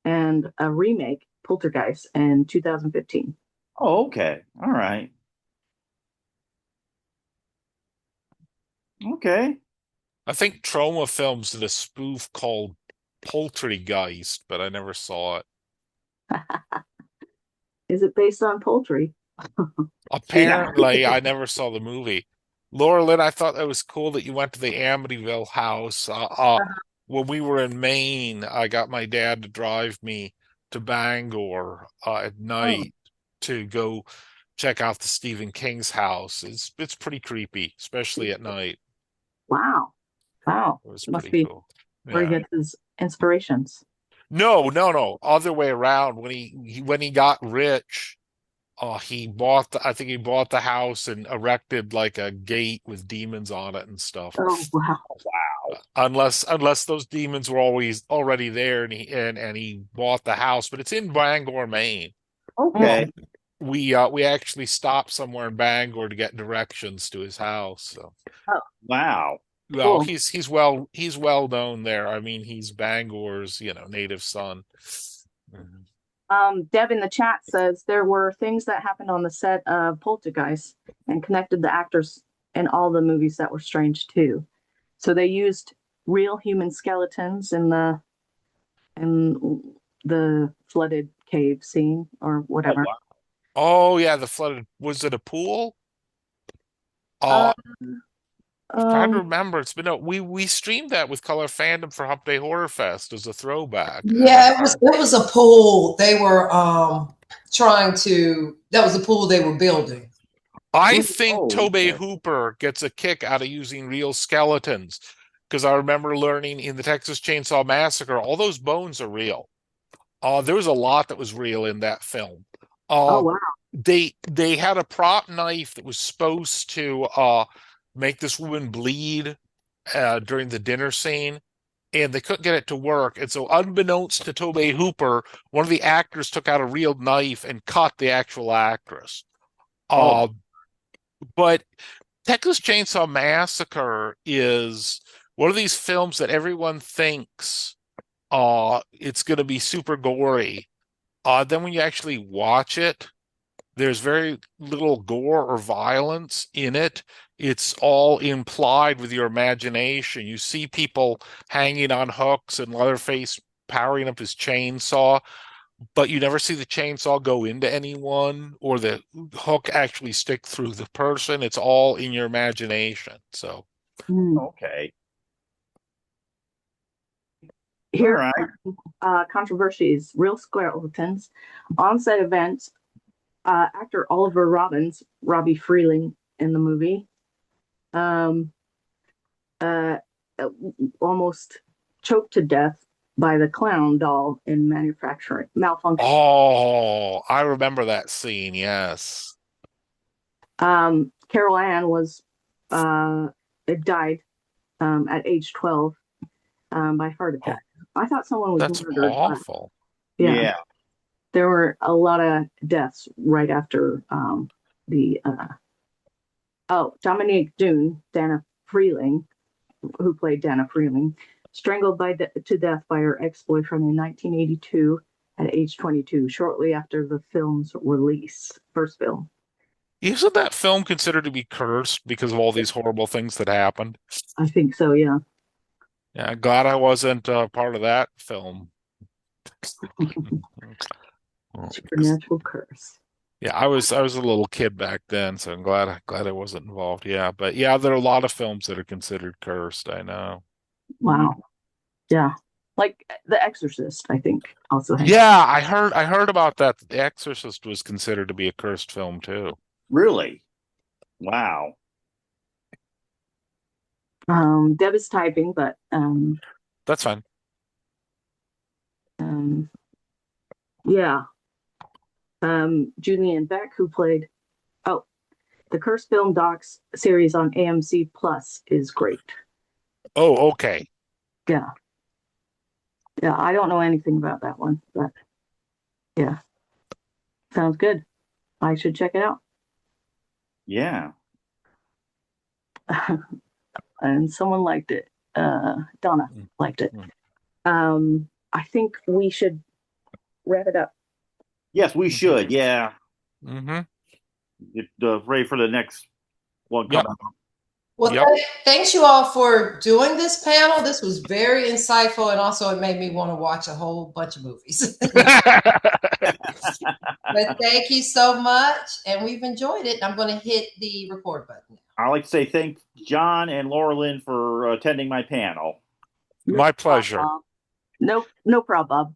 Speaker 4: and a remake, Poltergeist, in 2015.
Speaker 2: Oh, okay. All right. Okay.
Speaker 3: I think Trauma Films did a spoof called Poultrygeist, but I never saw it.
Speaker 4: Is it based on poultry?
Speaker 3: Apparently, I never saw the movie. Laura Lynn, I thought that was cool that you went to the Amityville house. When we were in Maine, I got my dad to drive me to Bangor at night to go check out the Stephen King's house. It's pretty creepy, especially at night.
Speaker 4: Wow.
Speaker 3: It was
Speaker 4: Must
Speaker 3: pretty
Speaker 4: be
Speaker 3: cool.
Speaker 4: where he
Speaker 3: Yeah.
Speaker 4: gets his inspirations.
Speaker 3: No. Other way around. When he got rich, I think he bought the house and erected like a gate with demons on it and stuff.
Speaker 4: Oh, wow.
Speaker 3: Unless those demons were always already there and he bought the house, but it's in Bangor, Maine.
Speaker 2: Okay.
Speaker 3: We actually stopped somewhere in Bangor to get directions to his house. So
Speaker 2: Wow.
Speaker 3: well,
Speaker 4: Cool.
Speaker 3: he's well known there. I mean, he's Bangor's, native son.
Speaker 4: Deb in the chat says there were things that happened on the set of Poltergeist and connected the actors in all the movies that were strange too. So they used real human skeletons in the flooded cave scene or whatever.
Speaker 2: Oh, wow.
Speaker 3: Oh yeah, the flooded. Was it a pool?
Speaker 4: Um,
Speaker 3: I'm trying to remember. It's been we streamed that with Color Fandom for Hump Day Horror Fest as a throwback.
Speaker 1: Yeah, it was a pool. They were that was the pool they were building.
Speaker 3: I think Tobey
Speaker 2: okay.
Speaker 3: Hooper gets a kick out of using real skeletons because I remember learning in the Texas Chainsaw Massacre, all those bones are real. There was a lot that was real in that film.
Speaker 4: Oh wow.
Speaker 3: They had a prop knife that was supposed to make this woman bleed during the dinner scene, and they couldn't get it to work. And so, unbeknownst to Tobey Hooper, one of the actors took out a real knife and cut the actual actress. But Texas Chainsaw Massacre is one of these films that everyone thinks it's going to be super gory. Then when you actually watch it, there's very little gore or violence in it. It's all implied with your imagination. You see people hanging on hooks and Leatherface powering up his chainsaw, but you never see the chainsaw go into anyone or the hook actually stick through the person. It's all in your imagination. So,
Speaker 2: Okay.
Speaker 4: Here,
Speaker 2: All right.
Speaker 4: controversies, real skeletons, on-set events, actor Oliver Robbins, Robbie Freeling in the movie, almost choked to death by the clown doll in manufacturing malfunction.
Speaker 3: oh, I remember that scene. Yes.
Speaker 4: Carol Ann died at age 12 by heart attack. I thought someone was
Speaker 3: That's
Speaker 4: murdered.
Speaker 3: awful.
Speaker 2: Yeah.
Speaker 4: There were a lot of deaths right after Dominique Dune, Dana Freeling, who played Dana Freeling, strangled to death by her ex-boyfriend in 1982 at age 22, shortly after the film's release, first film.
Speaker 3: Isn't that film considered to be cursed because of all these horrible things that happened?
Speaker 4: I think so, yeah.
Speaker 3: Yeah, glad I wasn't part of that film.
Speaker 4: Supernatural curse.
Speaker 3: Yeah, I was a little kid back then, so I'm glad I wasn't involved. Yeah, but yeah, there are a lot of films that are considered cursed. I know.
Speaker 4: Wow. Yeah. Like The Exorcist, I think also has.
Speaker 3: Yeah, I heard about that. The Exorcist was considered to be a cursed film too.
Speaker 2: Really? Wow.
Speaker 4: Deb is typing, but
Speaker 3: That's fine.
Speaker 4: yeah. Julian Beck, who played the Curse Film Docs series on AMC Plus is great.
Speaker 3: Oh, okay.
Speaker 4: Yeah. Yeah, I don't know anything about that one, but yeah. Sounds good. I should check it out.
Speaker 2: Yeah.
Speaker 4: And someone liked it. Donna liked it. I think we should wrap it up.
Speaker 2: Yes, we should. Yeah.
Speaker 3: Mm-hmm.
Speaker 2: Ready for the next one
Speaker 3: Yep.
Speaker 2: coming up.
Speaker 1: Well,
Speaker 3: Yep.
Speaker 1: thanks you all for doing this panel. This was very insightful, and also it made me want to watch a whole bunch of movies. But thank you so much, and we've enjoyed it. I'm going to hit the record button.
Speaker 2: I'd like to say thank John and Laura Lynn for attending my panel.
Speaker 3: My pleasure.
Speaker 4: No problem, Bob.